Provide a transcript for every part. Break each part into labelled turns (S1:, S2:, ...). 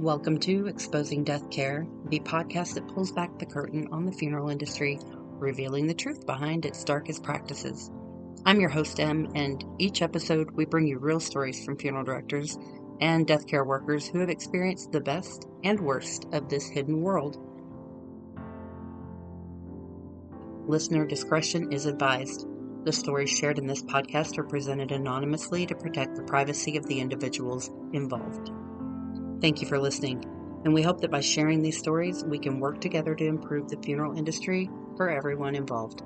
S1: Welcome to Exposing Deathcare, the podcast that pulls back the curtain on the funeral industry, revealing the truth behind its darkest practices. I'm your host, Em, and each episode we bring you real stories from funeral directors and death care workers who have experienced the best and worst of this hidden world. Listener discretion is advised. The stories shared in this podcast are presented anonymously to protect the privacy of the individuals involved. Thank you for listening, and we hope that by sharing these stories, we can work together to improve the funeral industry for everyone involved.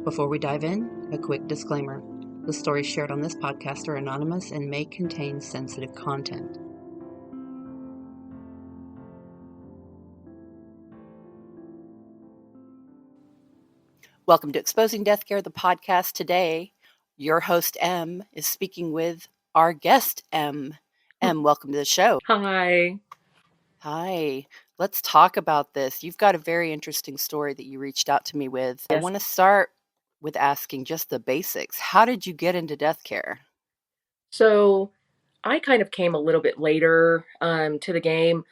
S1: Before we dive in, a quick disclaimer. The stories shared on this podcast are anonymous and may contain sensitive content. Welcome to Exposing Deathcare, the podcast. Today, your host, M, is speaking with our guest, M. M, welcome to the show.
S2: Hi.
S1: Hi. Let's talk about this. You've got a very interesting story that you reached out to me with.
S2: Yes.
S1: I want to start with asking just the basics. How did you get into death care?
S2: So I kind of came a little bit later to the game.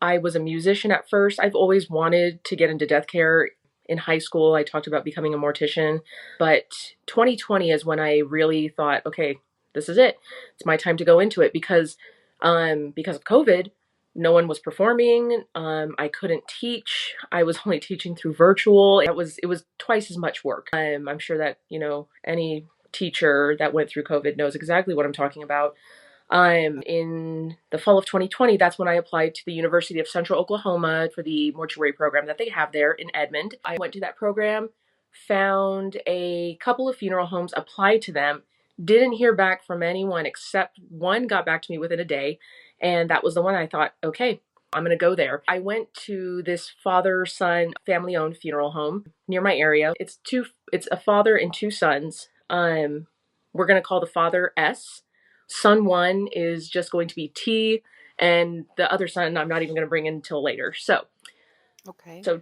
S2: I was a musician at first. I've always wanted to get into death care. In high school, I talked about becoming a mortician, but 2020 is when I really thought, okay, this is it. It's my time to go into it because of COVID, no one was performing. I couldn't teach. I was only teaching through virtual. It was twice as much work. I'm sure that, any teacher that went through COVID knows exactly what I'm talking about. In the fall of 2020, that's when I applied to the University of Central Oklahoma for the mortuary program that they have there in Edmond. I went to that program, found a couple of funeral homes, applied to them, didn't hear back from anyone except one got back to me within a day. And that was the one I thought, okay, I'm going to go there. I went to this father-son family-owned funeral home near my area. It's a father and two sons. We're going to call the father S. Son one is just going to be T, and the other son I'm not even going to bring in until later. So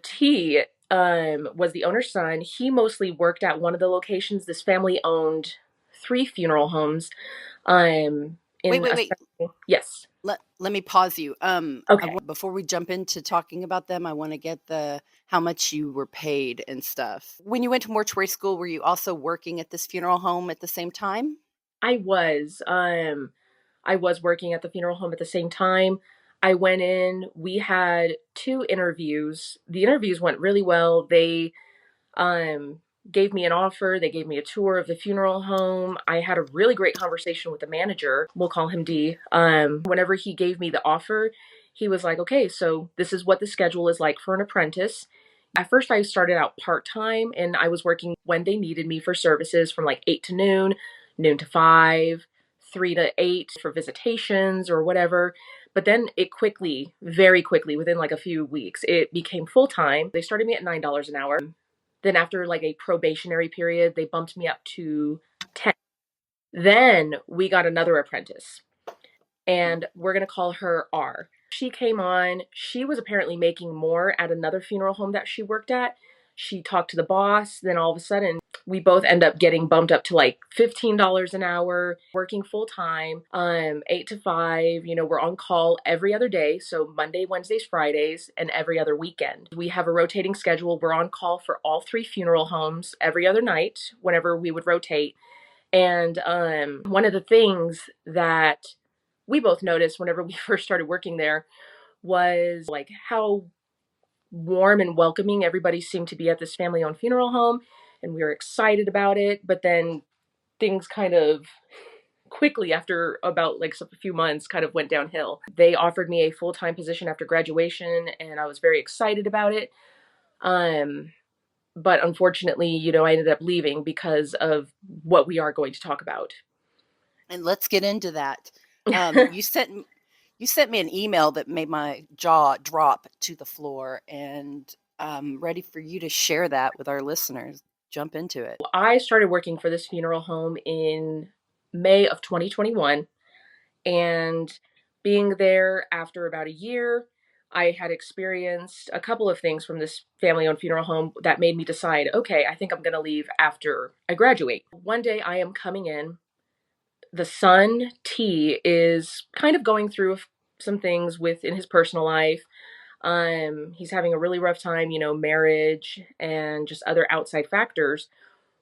S2: T was the owner's son. He mostly worked at one of the locations. This family owned 3 funeral homes.
S1: Wait.
S2: Yes.
S1: Let me pause you.
S2: Okay.
S1: Before we jump into talking about them, I want to get how much you were paid and stuff. When you went to mortuary school, were you also working at this funeral home at the same time?
S2: I was working at the funeral home at the same time. I went in, we had 2 interviews. The interviews went really well. They gave me an offer. They gave me a tour of the funeral home. I had a really great conversation with the manager. We'll call him D. Whenever he gave me the offer, he was like, okay, so this is what the schedule is like for an apprentice. At first, I started out part-time, and I was working when they needed me for services from like 8 to noon, noon to 5, 3 to 8 for visitations or whatever. But then it quickly, very quickly, within like a few weeks, it became full-time. They started me at $9 an hour. Then after like a probationary period, they bumped me up to 10. Then we got another apprentice, and we're going to call her R. She came on. She was apparently making more at another funeral home that she worked at. She talked to the boss. Then all of a sudden, we both end up getting bumped up to like $15 an hour, working full time, 8 to 5. We're on call every other day. So Monday, Wednesdays, Fridays, and every other weekend. We have a rotating schedule. We're on call for all 3 funeral homes every other night whenever we would rotate. And one of the things that we both noticed whenever we first started working there was like how warm and welcoming everybody seemed to be at this family-owned funeral home, and we were excited about it. But then things kind of quickly, after about like a few months, kind of went downhill. They offered me a full-time position after graduation, and I was very excited about it. But unfortunately, I ended up leaving because of what we are going to talk about.
S1: And let's get into that. You sent me an email that made my jaw drop to the floor, and I'm ready for you to share that with our listeners. Jump into it.
S2: I started working for this funeral home in May of 2021, and being there after about a year, I had experienced a couple of things from this family-owned funeral home that made me decide, okay, I think I'm going to leave after I graduate. One day I am coming in. The son, T, is kind of going through some things within his personal life. He's having a really rough time, marriage and just other outside factors.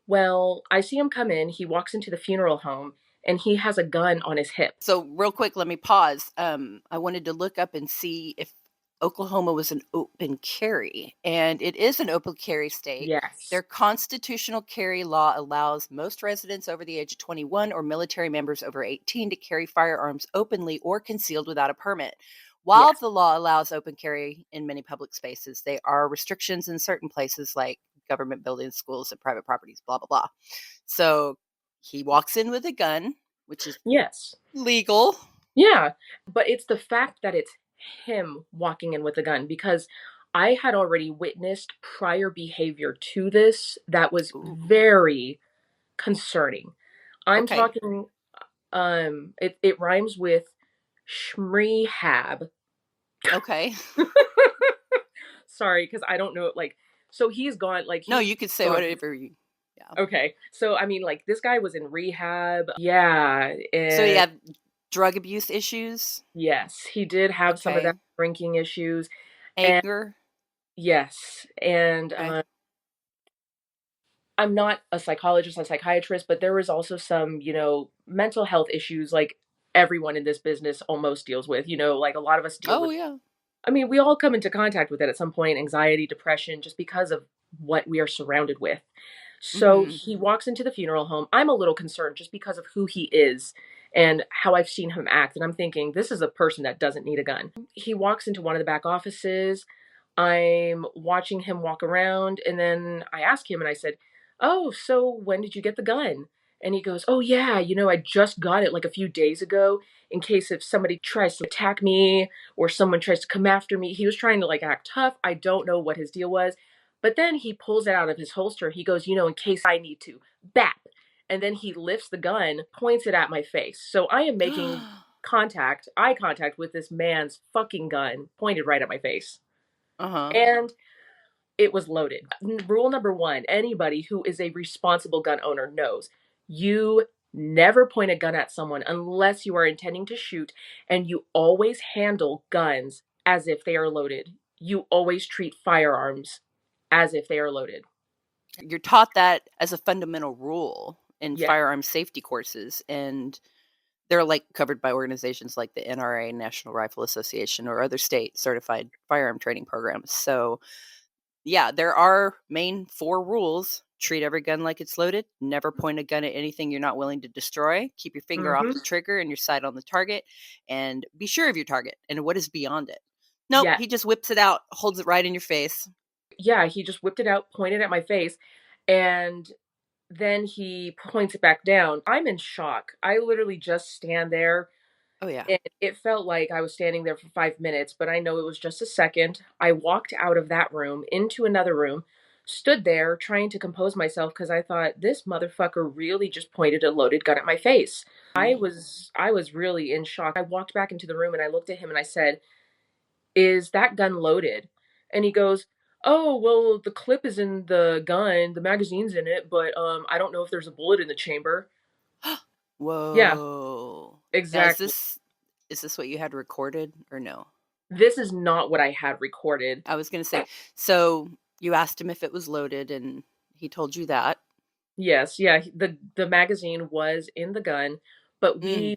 S2: Well, I see him come in, he walks into the funeral home, and he has a gun on his hip.
S1: So real quick, let me pause. I wanted to look up and see if Oklahoma was an open carry, and it is an open carry state.
S2: Yes.
S1: Their constitutional carry law allows most residents over the age of 21 or military members over 18 to carry firearms openly or concealed without a permit. While
S2: Yes.
S1: the law allows open carry in many public spaces, there are restrictions in certain places like government buildings, schools, and private properties, blah, blah, blah. So he walks in with a gun, which is
S2: Yes.
S1: legal.
S2: Yeah. But it's the fact that it's him walking in with a gun, because I had already witnessed prior behavior to this that was
S1: Ooh.
S2: very concerning. I'm
S1: Okay.
S2: talking, it rhymes with shmrehab.
S1: Okay.
S2: Sorry, because I don't know, like, so he's gone, like,
S1: No,
S2: he's
S1: you could say
S2: gone.
S1: whatever you. Yeah.
S2: Okay, so I mean, like, this guy was in rehab. Yeah,
S1: So you
S2: and
S1: have drug abuse issues.
S2: yes, he did have some of
S1: Okay.
S2: that drinking issues, and
S1: Anger.
S2: yes, and
S1: Okay.
S2: I'm not a psychologist, a psychiatrist, but there was also some, mental health issues, like everyone in this business almost deals with. Like a lot of us deal
S1: Oh
S2: with.
S1: yeah.
S2: I mean, we all come into contact with it at some point, anxiety, depression, just because of what we are surrounded with. So
S1: Mm-hmm.
S2: he walks into the funeral home. I'm a little concerned just because of who he is and how I've seen him act. And I'm thinking, this is a person that doesn't need a gun. He walks into one of the back offices. I'm watching him walk around. And then I ask him and I said, "Oh, so when did you get the gun?" And he goes, "Oh, yeah, I just got it like a few days ago in case if somebody tries to attack me or someone tries to come after me." He was trying to like act tough. I don't know what his deal was. But then he pulls it out of his holster. He goes, "In case I need to, bap." And then he lifts the gun, points it at my face. So I am making eye contact with this man's fucking gun pointed right at my face.
S1: Uh-huh.
S2: And it was loaded. Rule number one, anybody who is a responsible gun owner knows you never point a gun at someone unless you are intending to shoot, and you always handle guns as if they are loaded. You always treat firearms as if they are loaded.
S1: You're taught that as a fundamental rule in
S2: Yeah.
S1: firearm safety courses, and they're like covered by organizations like the NRA, National Rifle Association, or other state certified firearm training programs. So yeah, there are main 4 rules. Treat every gun like it's loaded. Never point a gun at anything you're not willing to destroy. Keep your finger off
S2: Mm-hmm.
S1: the trigger and your sight on the target. And be sure of your target and what is beyond it. Nope,
S2: Yeah.
S1: he just whips it out, holds it right in your face.
S2: Yeah. He just whipped it out, pointed at my face, and then he points it back down. I'm in shock. I literally just stand there.
S1: Oh, yeah.
S2: And it felt like I was standing there for 5 minutes, but I know it was just a second. I walked out of that room into another room, stood there trying to compose myself because I thought this motherfucker really just pointed a loaded gun at my face. I was really in shock. I walked back into the room and I looked at him and I said, "Is that gun loaded?" And he goes, "Oh, well, the clip is in the gun, the magazine's in it, but I don't know if there's a bullet in the chamber." Yeah,
S1: Whoa. Now,
S2: exactly.
S1: is this what you had recorded or no?
S2: This is not what I had recorded.
S1: I was going to say, so you asked him if it was loaded and he told you that.
S2: Yes, yeah, the magazine was in the gun, but
S1: Mm.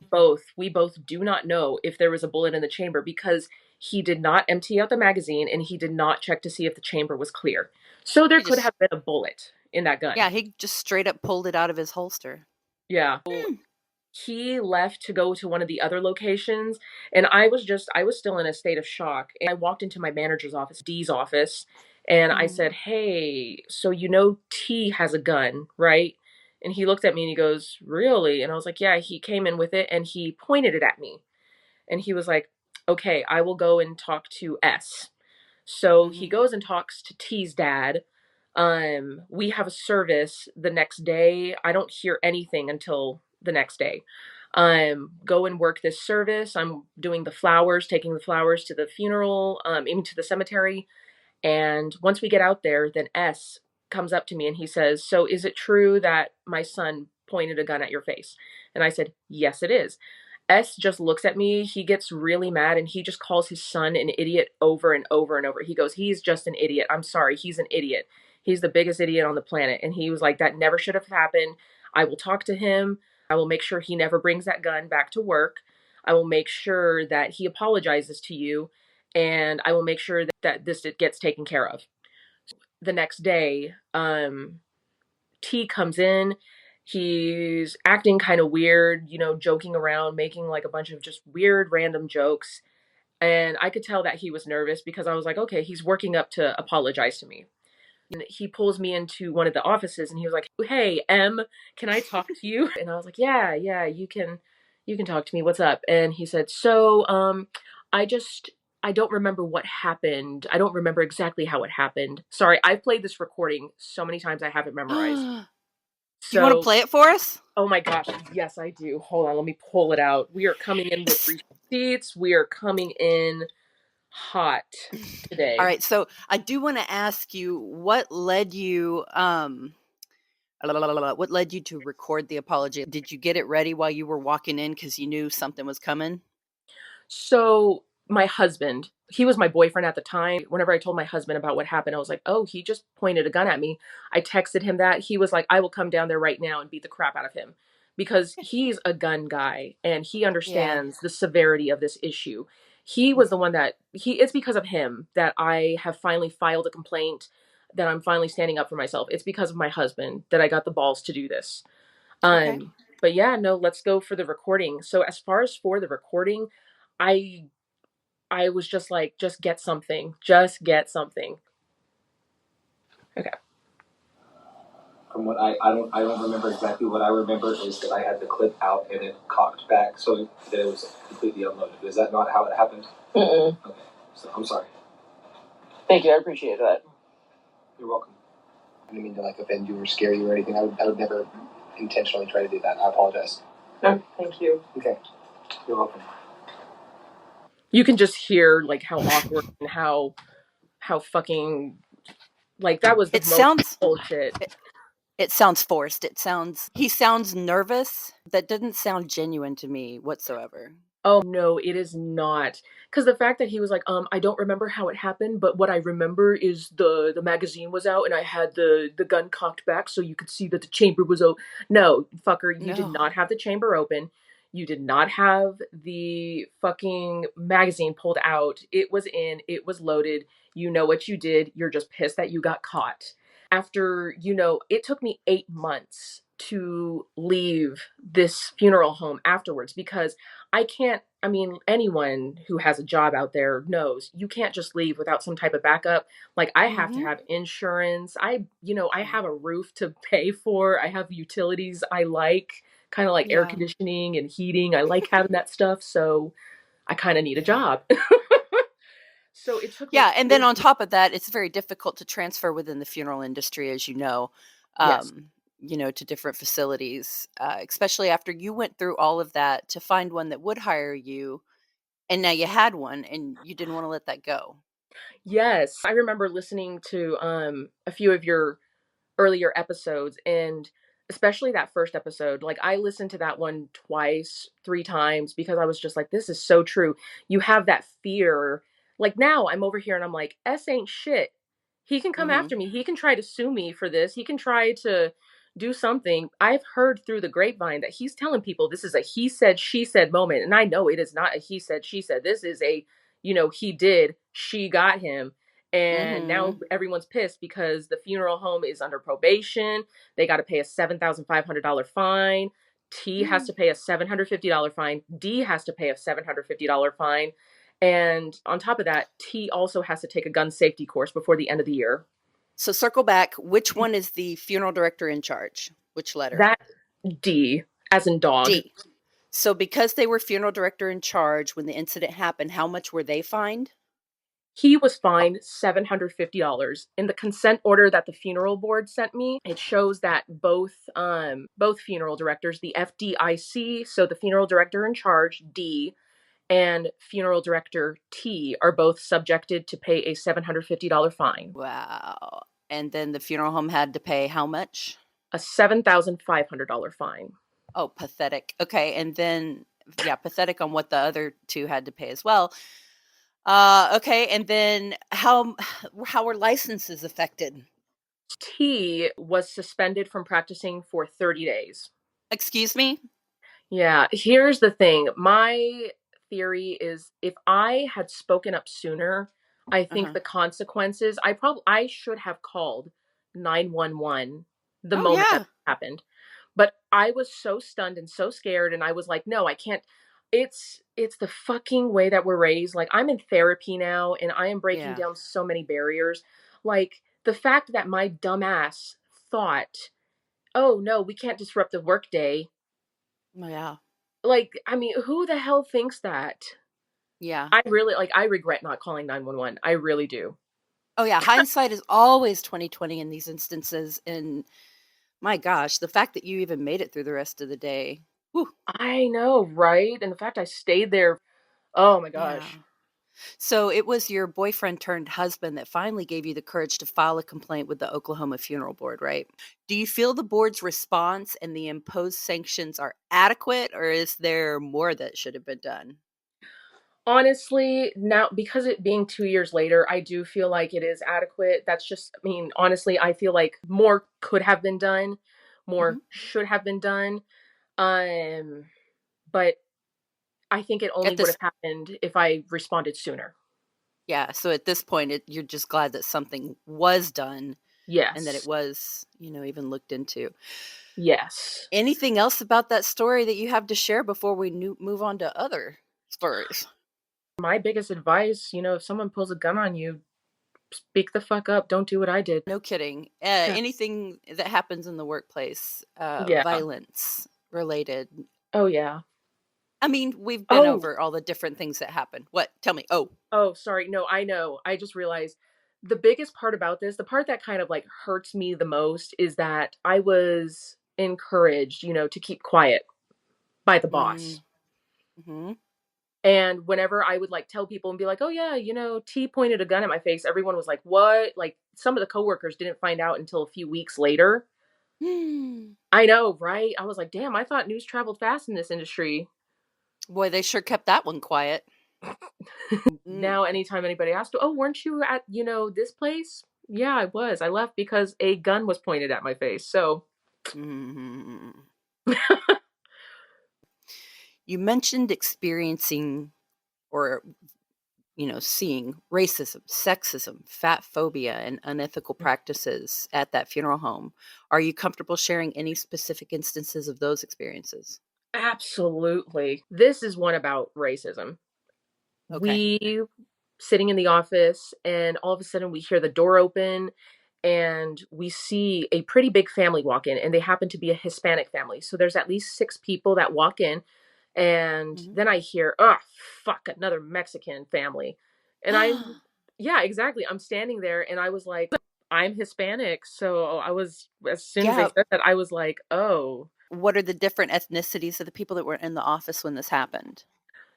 S2: we both do not know if there was a bullet in the chamber because he did not empty out the magazine and he did not check to see if the chamber was clear. So there
S1: He
S2: could
S1: just,
S2: have been a bullet in that gun.
S1: yeah, he just straight up pulled it out of his holster.
S2: Yeah.
S1: Mm.
S2: He left to go to one of the other locations, and I was still in a state of shock. And I walked into my manager's office, D's office, and I
S1: Mm.
S2: said, "Hey, so T has a gun, right?" And he looked at me and he goes, "Really?" And I was like, "Yeah, he came in with it and he pointed it at me." And he was like, "Okay, I will go and talk to S." So he
S1: Mm-hmm.
S2: goes and talks to T's dad. We have a service the next day. I don't hear anything until the next day. Go and work this service. I'm doing the flowers, taking the flowers to the funeral, into the cemetery. And once we get out there, then S comes up to me and he says, "So is it true that my son pointed a gun at your face. And I said, yes, it is. S just looks at me. He gets really mad and he just calls his son an idiot over and over and over. He goes, he's just an idiot. I'm sorry. He's an idiot. He's the biggest idiot on the planet. And he was like, that never should have happened. I will talk to him. I will make sure he never brings that gun back to work. I will make sure that he apologizes to you. And I will make sure that this gets taken care of. The next day, T comes in. He's acting kind of weird, joking around, making like a bunch of just weird random jokes. And I could tell that he was nervous because I was like, okay, he's working up to apologize to me. And he pulls me into one of the offices and he was like, hey, M, can I talk to you? And I was like, yeah, you can talk to me. What's up? And he said, so, I just, I don't remember what happened. I don't remember exactly how it happened. Sorry, I've played this recording so many times I have it memorized.
S3: Do you want to
S2: So,
S3: play it for us?
S2: oh my gosh, yes, I do. Hold on, let me pull it out. We are coming in with receipts. We are coming in hot today.
S3: All right, so I do want to ask you what led you to record the apology? Did you get it ready while you were walking in because you knew something was coming?
S2: So my husband, he was my boyfriend at the time. Whenever I told my husband about what happened, I was like, oh, he just pointed a gun at me. I texted him that. He was like, I will come down there right now and beat the crap out of him because he's a gun guy and he understands the severity of this issue. He was the one it's because of him that I have finally filed a complaint, that I'm finally standing up for myself. It's because of my husband that I got the balls to do this.
S3: Okay.
S2: But yeah, no, let's go for the recording. So as far as for the recording, I I was just like, just get something. Just get something. Okay.
S4: From what I don't remember exactly. What I remember is that I had the clip out and it cocked back so that it was completely unloaded. Is that not how it happened?
S2: Mm-mm.
S4: Okay. So I'm sorry.
S2: Thank you. I appreciate that.
S4: You're welcome. I didn't mean to offend you or scare you or anything. I would never intentionally try to do that. I apologize.
S2: No, thank you.
S4: Okay. You're welcome.
S2: You can just hear how awkward and how fucking that was the most bullshit.
S3: It sounds forced. He sounds nervous. That doesn't sound genuine to me whatsoever.
S2: Oh no, it is not. Because the fact that he was like, I don't remember how it happened, but what I remember is the magazine was out and I had the gun cocked back so you could see that the chamber was open. No, fucker, you did not have the chamber open. You did not have the fucking magazine pulled out. It was in, it was loaded. You know what you did. You're just pissed that you got caught. After, it took me 8 months to leave this funeral home afterwards because anyone who has a job out there knows you can't just leave without some type of backup. I have to have insurance. I have a roof to pay for. I have utilities I like, kind of like air conditioning and heating. I like having that stuff. So I kind of need a job. So it took me.
S3: Yeah. And then on top of that, it's very difficult to transfer within the funeral industry, as you know.
S2: Yes.
S3: To different facilities, especially after you went through all of that to find one that would hire you. And now you had one and you didn't want to let that go.
S2: Yes. I remember listening to a few of your earlier episodes and especially that first episode. I listened to that one twice, 3 times because I was just like, this is so true. You have that fear. Now I'm over here and I'm like, S ain't shit. He can come after me. He can try to sue me for this. He can try to do something. I've heard through the grapevine that he's telling people this is a he said, she said moment. And I know it is not a he said, she said. This is a, he did, she got him. And now everyone's pissed because the funeral home is under probation. They got to pay a $7,500 fine. T has to pay a $750 fine. D has to pay a $750 fine. And on top of that, T also has to take a gun safety course before the end of the year.
S3: So circle back. Which one is the funeral director in charge? Which letter?
S2: That D, as in dog.
S3: D. So because they were funeral director in charge when the incident happened, how much were they fined?
S2: He was fined $750. In the consent order that the funeral board sent me, it shows that both funeral directors, the FDIC, so the funeral director in charge, D, and funeral director T, are both subjected to pay a $750 fine.
S3: Wow. And then the funeral home had to pay how much?
S2: A $7,500 fine.
S3: Oh, pathetic. Okay, and then pathetic on what the other two had to pay as well. Okay, and then how were licenses affected?
S2: T was suspended from practicing for 30 days.
S3: Excuse me?
S2: Yeah, here's the thing. My theory is if I had spoken up sooner, I think
S3: Uh-huh.
S2: the consequences, I should have called 911 the
S3: Oh
S2: moment that
S3: yeah.
S2: happened. But I was so stunned and so scared and I was like, "No, I can't." It's the fucking way that we're raised. Like I'm in therapy now and I am breaking
S3: Yeah.
S2: down so many barriers. Like the fact that my dumbass thought, "Oh, no, we can't disrupt the workday."
S3: Oh, yeah.
S2: Like, I mean, who the hell thinks that?
S3: Yeah.
S2: I really like, I regret not calling 911. I really do.
S3: Oh yeah, hindsight is always 2020 in these instances, and my gosh, the fact that you even made it through the rest of the day. Whew.
S2: I know, right? And the fact I stayed there, oh my
S3: Yeah.
S2: gosh.
S3: So it was your boyfriend turned husband that finally gave you the courage to file a complaint with the Oklahoma Funeral Board, right? Do you feel the board's response and the imposed sanctions are adequate, or is there more that should have been done?
S2: Honestly, now because it being 2 years later, I do feel like it is adequate. That's just, I mean, honestly, I feel like more could have been done,
S3: Hmm.
S2: more should have been done. Um, but I think it only
S3: At
S2: would
S3: this,
S2: have happened if I responded sooner.
S3: yeah. So at this point, you're just glad that something was done and that it
S2: Yes.
S3: was, even looked into.
S2: Yes.
S3: Anything else about that story that you have to share before we move on to other stories?
S2: My biggest advice, if someone pulls a gun on you, speak the fuck up. Don't do what I did.
S3: No kidding.
S2: Yeah.
S3: Anything that happens in the workplace,
S2: Yeah.
S3: violence related.
S2: Oh, yeah.
S3: I mean, we've been
S2: Oh,
S3: over all the different things that happen. What? Tell me. Oh,
S2: oh, sorry. No, I know. I just realized the biggest part about this, the part that kind of like hurts me the most is that I was encouraged, to keep quiet by the boss.
S3: mm-hmm.
S2: And whenever I would like tell people and be like, oh, yeah, T pointed a gun at my face, everyone was like, what? Like some of the coworkers didn't find out until a few weeks later. I know, right? I was like, damn, I thought news traveled fast in this industry.
S3: Boy, they sure kept that one quiet. Mm.
S2: Now, anytime anybody asks, oh, weren't you at, this place? Yeah, I was. I left because a gun was pointed at my face. So,
S3: Mm-hmm. You mentioned experiencing or seeing racism, sexism, fat phobia, and unethical practices at that funeral home. Are you comfortable sharing any specific instances of those experiences?
S2: absolutely. This is one about racism.
S3: Okay.
S2: We sitting in the office and all of a sudden we hear the door open and we see a pretty big family walk in and they happen to be a Hispanic family. So there's at least 6 people that walk in and
S3: Mhm.
S2: then I hear, "Oh, fuck, another Mexican family." And I'm yeah, exactly. I'm standing there and I was like, "I'm Hispanic." So I was as soon as they
S3: Yeah.
S2: said that I was like, "Oh."
S3: What are the different ethnicities of the people that were in the office when this happened?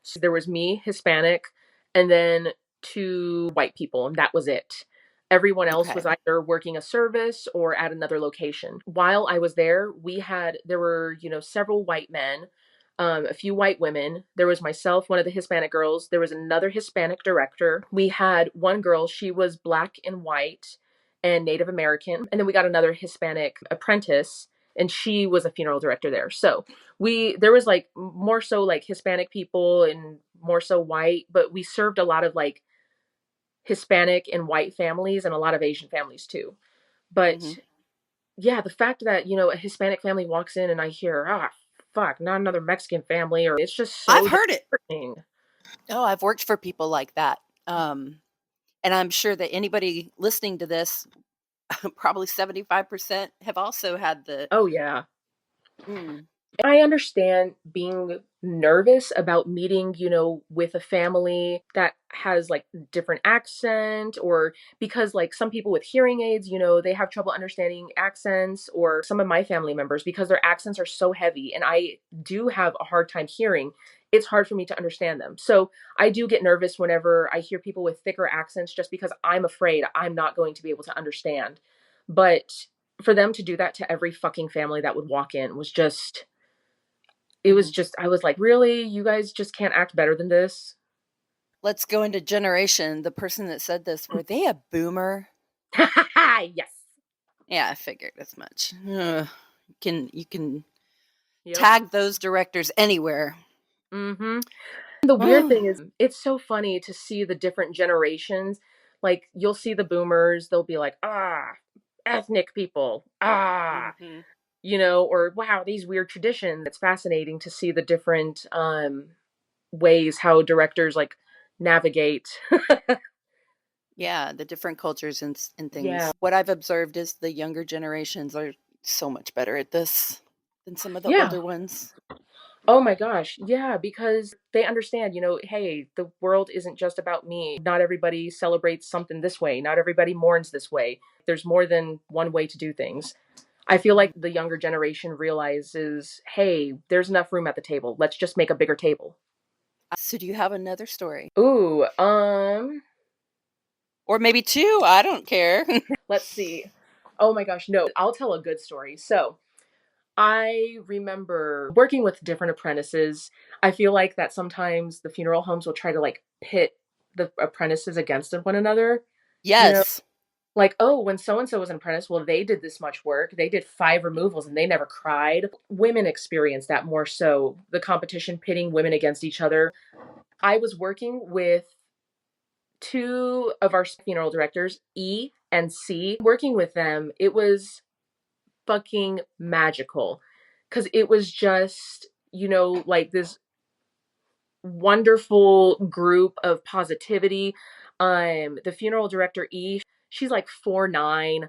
S2: So there was me, Hispanic, and then 2 white people, and that was it. Everyone else was
S3: Okay.
S2: either working a service or at another location. While I was there, there were, several white men, a few white women. There was myself, one of the Hispanic girls. There was another Hispanic director. We had one girl, she was black and white and Native American. And then we got another Hispanic apprentice, and she was a funeral director there. So there was like more so like Hispanic people and more so white, but we served a lot of like Hispanic and white families and a lot of Asian families too. But
S3: Mhm.
S2: yeah, the fact that, a Hispanic family walks in and I hear, ah, fuck, not another Mexican family, or it's just
S3: I've
S2: so
S3: heard it.
S2: disheartening.
S3: Oh, I've worked for people like that. And I'm sure that anybody listening to this, probably 75% have also had the
S2: Oh, yeah.
S3: mm,
S2: I understand being nervous about meeting, with a family that has like different accent or because like some people with hearing aids, they have trouble understanding accents or some of my family members because their accents are so heavy and I do have a hard time hearing. It's hard for me to understand them. So I do get nervous whenever I hear people with thicker accents just because I'm afraid I'm not going to be able to understand. But for them to do that to every fucking family that would walk in was just, it was
S3: Mhm.
S2: just, I was like, really? You guys just can't act better than this?
S3: Let's go into generation. The person that said this, were they a boomer?
S2: Yes.
S3: Yeah, I figured as much. Ugh. You can
S2: Yep.
S3: tag those directors anywhere.
S2: Mm-hmm. The weird thing is, it's so funny to see the different generations. Like, you'll see the boomers, they'll be like, ethnic people,
S3: Mhm.
S2: or wow, these weird traditions. It's fascinating to see the different ways how directors like navigate.
S3: Yeah, the different cultures and
S2: Yeah.
S3: things. What I've observed is the younger generations are so much better at this than some of the
S2: Yeah.
S3: older ones.
S2: Oh my gosh. Yeah, because they understand, hey, the world isn't just about me. Not everybody celebrates something this way. Not everybody mourns this way. There's more than one way to do things. I feel like the younger generation realizes, hey, there's enough room at the table. Let's just make a bigger table.
S3: So do you have another story?
S2: Ooh,
S3: Or maybe two? I don't care.
S2: let's see. Oh my gosh, no, I'll tell a good story. So, I remember working with different apprentices. I feel like that sometimes the funeral homes will try to like pit the apprentices against one another. You know,
S3: Yes.
S2: like, oh, when so and so was an apprentice, well, they did this much work. They did 5 removals and they never cried. Women experience that more so, the competition pitting women against each other. I was working with 2 of our funeral directors, E and C. Working with them, it was fucking magical because it was just, like this wonderful group of positivity. The funeral director E, she's like 4'9",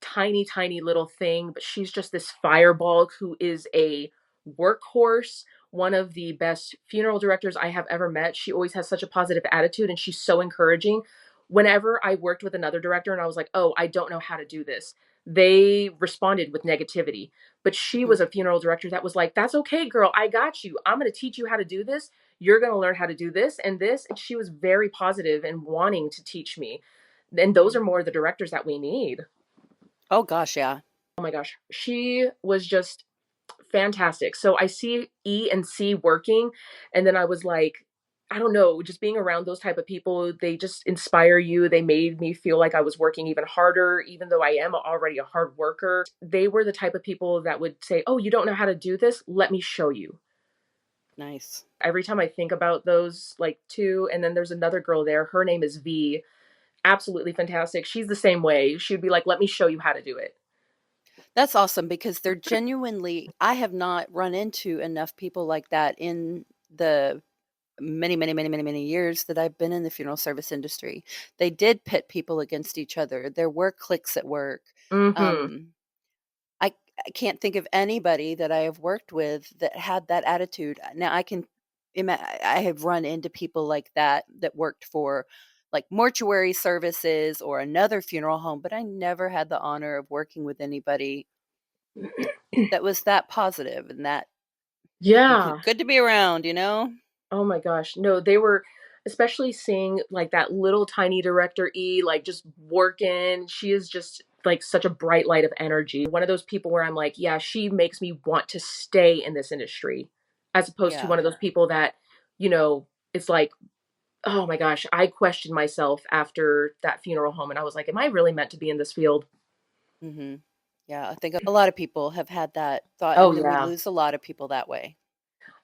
S2: tiny little thing, but she's just this fireball who is a workhorse, one of the best funeral directors I have ever met. She always has such a positive attitude and she's so encouraging. Whenever I worked with another director and I was like, oh, I don't know how to do this, they responded with negativity. But she was a funeral director that was like, that's okay, girl, I got you. I'm going to teach you how to do this. You're going to learn how to do this and this. And she was very positive and wanting to teach me. And those are more the directors that we need.
S3: Oh gosh, yeah.
S2: Oh my gosh, she was just fantastic. So I see E and C working, and then I was like, I don't know, just being around those type of people, they just inspire you. They made me feel like I was working even harder, even though I am already a hard worker. They were the type of people that would say, oh, you don't know how to do this? Let me show you.
S3: Nice.
S2: Every time I think about those, like 2, and then there's another girl there. Her name is V. Absolutely fantastic. She's the same way. She'd be like, let me show you how to do it.
S3: That's awesome because they're genuinely, I have not run into enough people like that in the many years that I've been in the funeral service industry. They did pit people against each other. There were cliques at work.
S2: Mm-hmm.
S3: Um, I can't think of anybody that I have worked with that had that attitude. Now I have run into people like that worked for like mortuary services or another funeral home, but I never had the honor of working with anybody that was that positive and that
S2: Yeah.
S3: good to be around, you know?
S2: Oh my gosh. No, they were, especially seeing like that little tiny director E, like just working. She is just like such a bright light of energy. One of those people where I'm like, yeah, she makes me want to stay in this industry, as opposed to
S3: Yeah.
S2: one of those people that, it's like, oh my gosh, I questioned myself after that funeral home and I was like, am I really meant to be in this field?
S3: Mhm. Yeah, I think a lot of people have had that thought,
S2: Oh
S3: and then we
S2: yeah.
S3: lose a lot of people that way.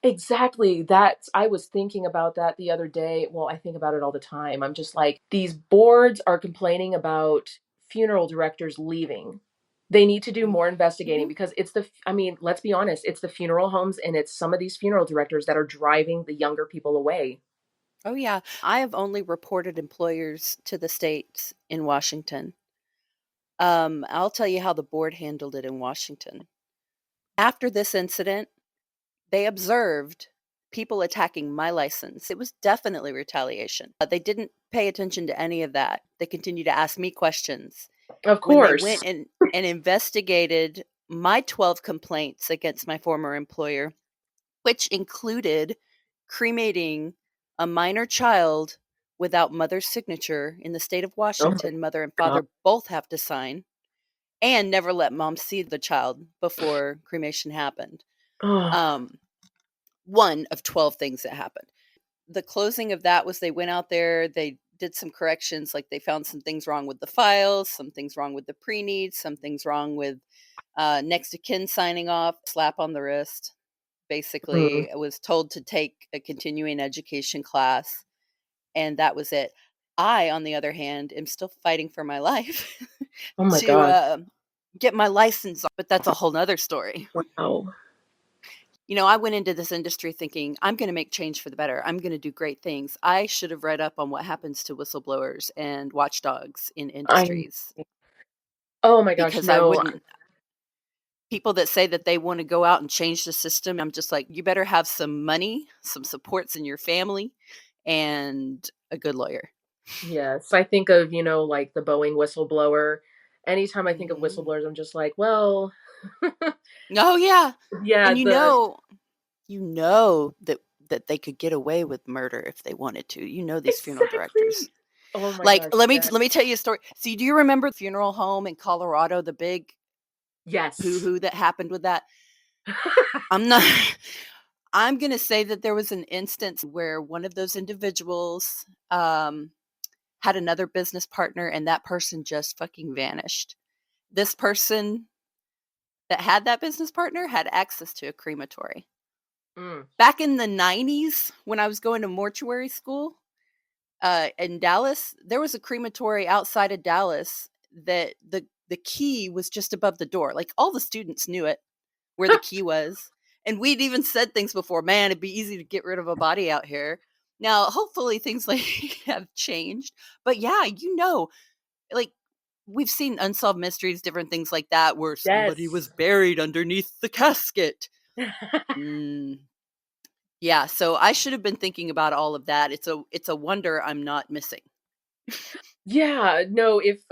S2: Exactly. I was thinking about that the other day. Well, I think about it all the time. I'm just like, these boards are complaining about funeral directors leaving. They need to do more investigating
S3: Mhm.
S2: because I mean, let's be honest, it's the funeral homes and it's some of these funeral directors that are driving the younger people away.
S3: Oh, yeah. I have only reported employers to the states in Washington. I'll tell you how the board handled it in Washington. After this incident, they observed people attacking my license. It was definitely retaliation. They didn't pay attention to any of that. They continued to ask me questions.
S2: Of
S3: When they
S2: course.
S3: went and investigated my 12 complaints against my former employer, which included cremating a minor child without mother's signature in the state of
S2: Oh my
S3: Washington, mother and
S2: God.
S3: father both have to sign, and never let mom see the child before cremation happened.
S2: Oh,
S3: One of 12 things that happened. The closing of that was they went out there, they did some corrections, like they found some things wrong with the files, some things wrong with the pre-need, some things wrong with next of kin signing off, slap on the wrist. Basically, I was told to take a continuing education class, and that was it. I, on the other hand, am still fighting for my life
S2: oh my God.
S3: to get my license, but that's a whole nother story.
S2: Wow.
S3: You know, I went into this industry thinking I'm going to make change for the better. I'm going to do great things. I should have read up on what happens to whistleblowers and watchdogs in
S2: I,
S3: industries,
S2: oh my gosh,
S3: because I
S2: no.
S3: wouldn't. People that say that they want to go out and change the system, I'm just like, you better have some money, some supports in your family, and a good lawyer.
S2: Yes. I think of, like the Boeing whistleblower. Anytime I think of
S3: Hmm.
S2: whistleblowers, I'm just like, well,
S3: Oh yeah,
S2: yeah,
S3: and you know that they could get away with murder if they wanted to. You know, these funeral directors.
S2: exactly. Oh my
S3: Like,
S2: gosh,
S3: let me
S2: yeah.
S3: let me tell you a story. See, do you remember the funeral home in Colorado, the big
S2: Yes.
S3: hoo-hoo that happened with that? I'm not I'm gonna say that there was an instance where one of those individuals had another business partner, and that person just fucking vanished. This person that had that business partner had access to a crematory.
S2: Mm.
S3: Back in the 90s, when I was going to mortuary school, in Dallas, there was a crematory outside of Dallas that the key was just above the door. Like, all the students knew it, where the key was. And we'd even said things before, man, it'd be easy to get rid of a body out here. Now, hopefully things like have changed. But yeah, like, we've seen unsolved mysteries, different things like that, where somebody was
S2: Yes.
S3: buried underneath the casket. Mm, yeah, so I should have been thinking about all of that. It's a wonder I'm not missing.
S2: Yeah, no, if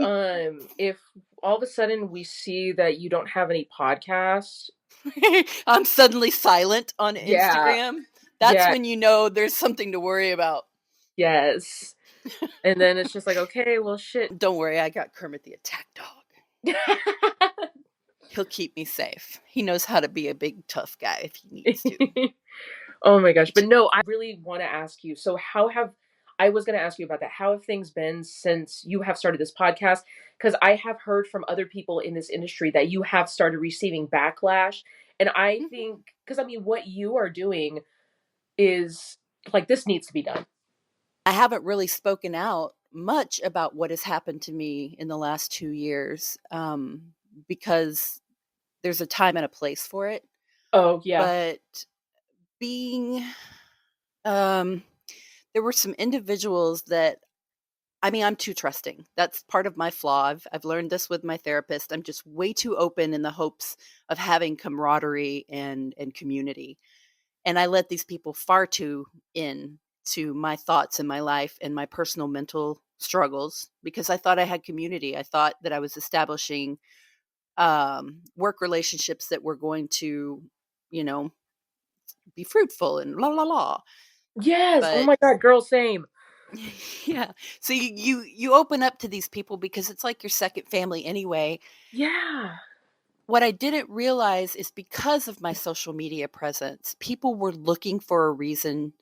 S2: all of a sudden we see that you don't have any podcasts,
S3: I'm suddenly silent on
S2: yeah,
S3: Instagram. That's
S2: yeah,
S3: when you know there's something to worry about.
S2: yes. And then it's just like, okay, well shit.
S3: Don't worry, I got Kermit the Attack Dog. He'll keep me safe. He knows how to be a big tough guy if he needs to.
S2: Oh my gosh. But no, I really want to ask you. So I was going to ask you about that. How have things been since you have started this podcast? Because I have heard from other people in this industry that you have started receiving backlash. And I
S3: Mhm.
S2: think, because I mean, what you are doing is like, this needs to be done.
S3: I haven't really spoken out much about what has happened to me in the last 2 years, because there's a time and a place for it.
S2: Oh, yeah.
S3: But being, um, there were some individuals that, I mean, I'm too trusting. That's part of my flaw. I've learned this with my therapist. I'm just way too open in the hopes of having camaraderie and community. And I let these people far too in to my thoughts in my life and my personal mental struggles, because I thought I had community. I thought that I was establishing work relationships that were going to, you know, be fruitful and la la la.
S2: Yes. Oh
S3: But
S2: my God, girl, same.
S3: yeah, so you open up to these people because it's like your second family anyway.
S2: Yeah.
S3: What I didn't realize is, because of my social media presence, people were looking for a reason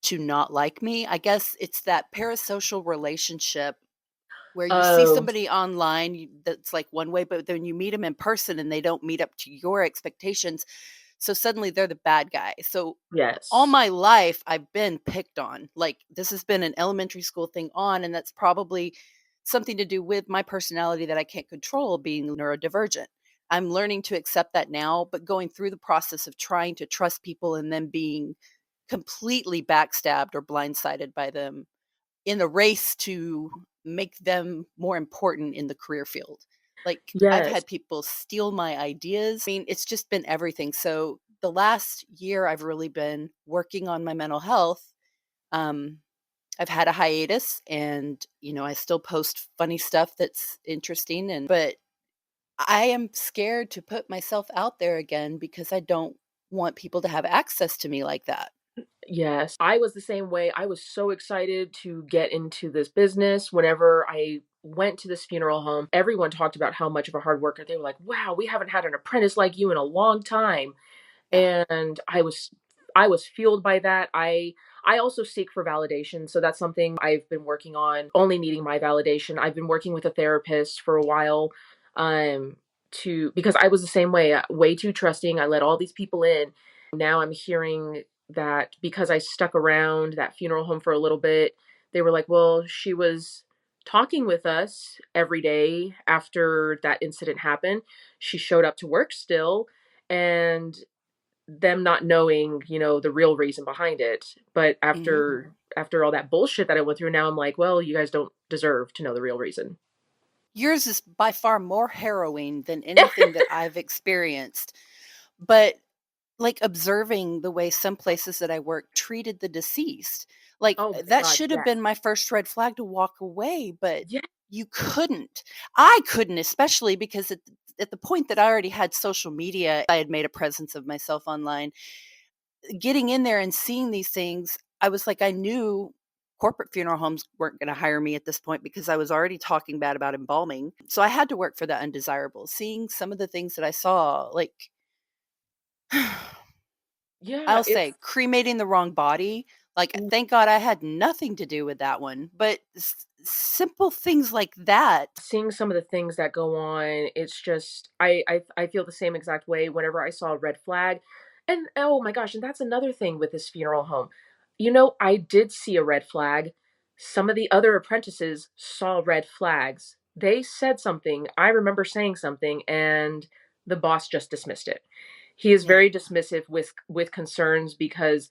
S3: to not like me. I guess it's that parasocial relationship where you see
S2: Oh,
S3: somebody online, that's like one way, but then you meet them in person and they don't meet up to your expectations. So suddenly they're the bad guy. So all
S2: yes.
S3: my life I've been picked on. Like, this has been an elementary school thing on, and that's probably something to do with my personality that I can't control, being neurodivergent. I'm learning to accept that now, but going through the process of trying to trust people and then being completely backstabbed or blindsided by them in the race to make them more important in the career field. Like, I've
S2: Yes.
S3: had people steal my ideas. I mean, it's just been everything. So the last year I've really been working on my mental health. Um, I've had a hiatus, and I still post funny stuff that's interesting, but I am scared to put myself out there again because I don't want people to have access to me like that.
S2: Yes, I was the same way. I was so excited to get into this business whenever I went to this funeral home. Everyone talked about how much of a hard worker. They were like, wow, we haven't had an apprentice like you in a long time.
S3: Yeah.
S2: And I was fueled by that. I also seek for validation, so that's something I've been working on, only needing my validation. I've been working with a therapist for a while, to because I was the same way, way too trusting. I let all these people in. Now I'm hearing that because I stuck around that funeral home for a little bit, they were like, "Well, she was talking with us every day after that incident happened. She showed up to work still." And them not knowing, the real reason behind it. But
S3: Mhm.
S2: after all that bullshit that I went through, now I'm like, well, you guys don't deserve to know the real reason.
S3: Yours is by far more harrowing than anything that I've experienced. But like observing the way some places that I work treated the deceased, like
S2: Oh my
S3: that
S2: god,
S3: should have
S2: yeah.
S3: been my first red flag to walk away, but
S2: Yeah.
S3: you couldn't. I couldn't, especially because at the point that I already had social media, I had made a presence of myself online. Getting in there and seeing these things, I was like, I knew corporate funeral homes weren't going to hire me at this point because I was already talking bad about embalming. So I had to work for the undesirable. Seeing some of the things that I saw, like,
S2: Yeah,
S3: I'll
S2: it's
S3: say cremating the wrong body, like, thank God I had nothing to do with that one, but simple things like that.
S2: seeing some of the things that go on. It's just I feel the same exact way whenever I saw a red flag. And oh my gosh, and that's another thing with this funeral home. I did see a red flag. Some of the other apprentices saw red flags. They said something. I remember saying something, and the boss just dismissed it. He is
S3: Yeah.
S2: very dismissive with concerns because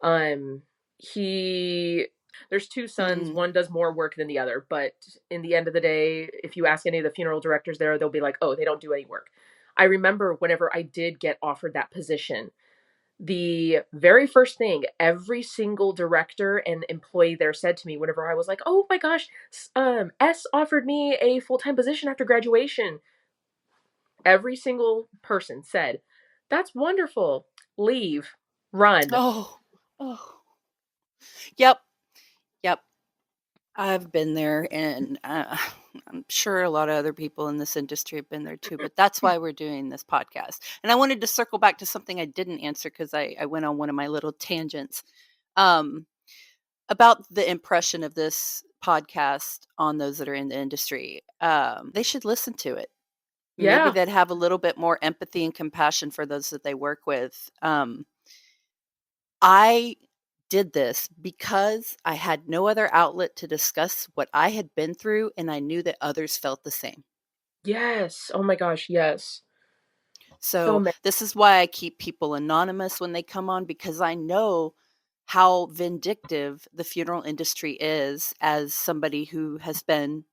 S2: um he there's two sons.
S3: Mhm.
S2: One does more work than the other, but in the end of the day, if you ask any of the funeral directors there, they'll be like, "Oh, they don't do any work." I remember whenever I did get offered that position, the very first thing every single director and employee there said to me whenever I was like, "Oh my gosh, S offered me a full-time position after graduation." Every single person said, "That's wonderful. Leave. Run."
S3: Oh. Oh. Yep. Yep. I've been there, and I'm sure a lot of other people in this industry have been there too. But that's why we're doing this podcast. And I wanted to circle back to something I didn't answer because I went on one of my little tangents um, about the impression of this podcast on those that are in the industry. They should listen to it. Maybe
S2: Yeah.
S3: they'd have a little bit more empathy and compassion for those that they work with. I did this because I had no other outlet to discuss what I had been through, and I knew that others felt the same.
S2: Yes. Oh my gosh, yes. So
S3: So, this is why I keep people anonymous when they come on, because I know how vindictive the funeral industry is as somebody who has been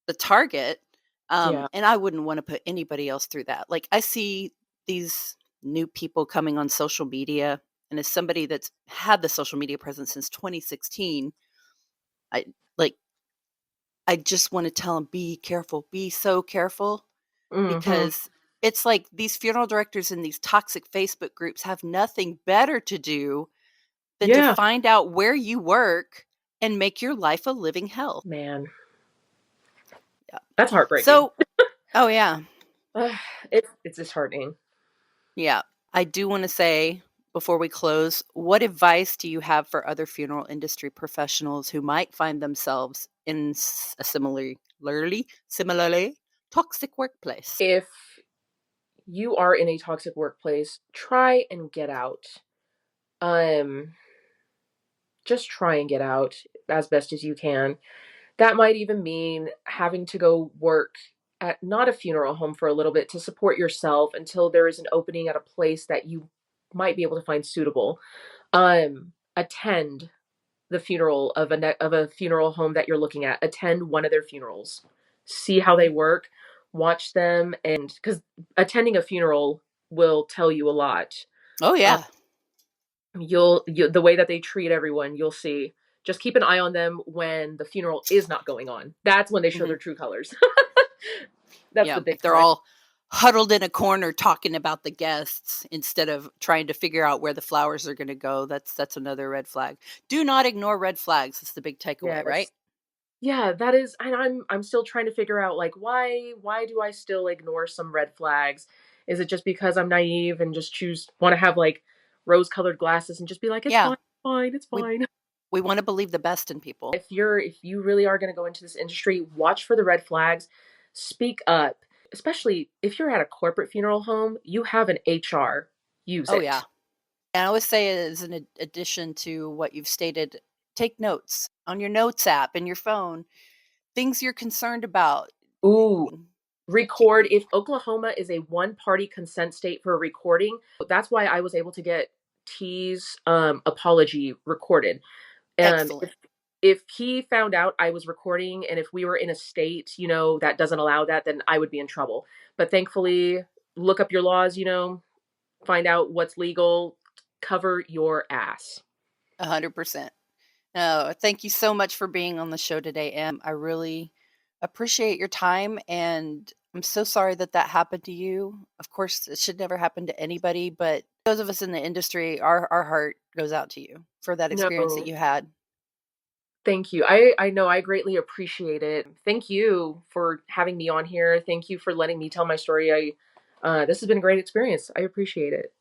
S3: the target.
S2: yeah.
S3: And I wouldn't want to put anybody else through that. Like, I see these new people coming on social media, and as somebody that's had the social media presence since 2016, I like I just want to tell them, be careful, be so careful,
S2: Mhm.
S3: because it's like these funeral directors in these toxic Facebook groups have nothing better to do than to
S2: Yeah.
S3: find out where you work and make your life a living hell.
S2: Man,
S3: Yeah.
S2: that's heartbreaking.
S3: So, oh yeah.
S2: Ugh, it's disheartening.
S3: Yeah. I do want to say before we close, what advice do you have for other funeral industry professionals who might find themselves in a similarly toxic workplace?
S2: If you are in a toxic workplace, try and get out. Um, just try and get out as best as you can. That might even mean having to go work at not a funeral home for a little bit to support yourself until there is an opening at a place that you might be able to find suitable. Attend the funeral of a funeral home that you're looking at. Attend one of their funerals. See how they
S3: Mhm.
S2: work, watch them, and cuz attending a funeral will tell you a lot.
S3: Oh
S2: Uh,
S3: yeah.
S2: you the way that they treat everyone, you'll see. Just keep an eye on them when the funeral is not going on. That's when they show
S3: Mhm.
S2: their true colors. That's
S3: Yeah,
S2: the big
S3: if they're
S2: time.
S3: all huddled in a corner talking about the guests instead of trying to figure out where the flowers are going to go, that's another red flag. Do not ignore red flags. That's the big takeaway, right?
S2: Yes. Yeah, that is, and I'm still trying to figure out, like, why do I still ignore some red flags? Is it just because I'm naive and just choose want to have like rose-colored glasses and just be like, it's
S3: Yeah,
S2: fine, fine, it's
S3: we
S2: fine.
S3: we want to believe the best in people.
S2: If you really are going to go into this industry, watch for the red flags, speak up, especially if you're at a corporate funeral home, you have an HR, use
S3: Oh yeah.
S2: it.
S3: And I always say, as an addition to what you've stated, take notes on your notes app in your phone, things you're concerned about.
S2: Ooh, record.
S3: Keep-
S2: If Oklahoma is a one party consent state for recording, that's why I was able to get T's apology recorded.
S3: Excellent.
S2: If he found out I was recording and if we were in a state, that doesn't allow that, then I would be in trouble. But thankfully, look up your laws, find out what's legal, cover your ass.
S3: 100%. No, thank you so much for being on the show today, Em. I really appreciate your time, and I'm so sorry that that happened to you. Of course, it should never happen to anybody, but those of us in the industry, our heart goes out to you for that experience that
S2: No,
S3: you had.
S2: thank you. I know I greatly appreciate it. Thank you for having me on here. Thank you for letting me tell my story. This has been a great experience. I appreciate it.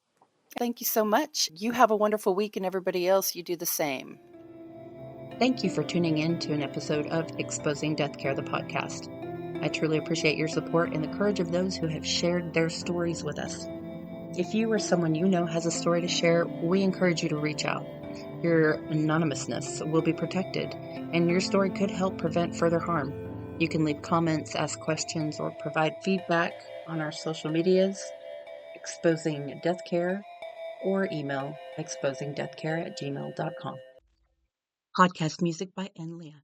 S3: Thank you so much. You have a wonderful week, and everybody else, you do the same.
S1: Thank you for tuning in to an episode of Exposing Deathcare, the podcast. I truly appreciate your support and the courage of those who have shared their stories with us. If you or someone you know has a story to share, we encourage you to reach out. Your anonymousness will be protected, and your story could help prevent further harm. You can leave comments, ask questions, or provide feedback on our social medias, Exposing Deathcare, or email exposingdeathcare@gmail.com. Podcast music by Enlia.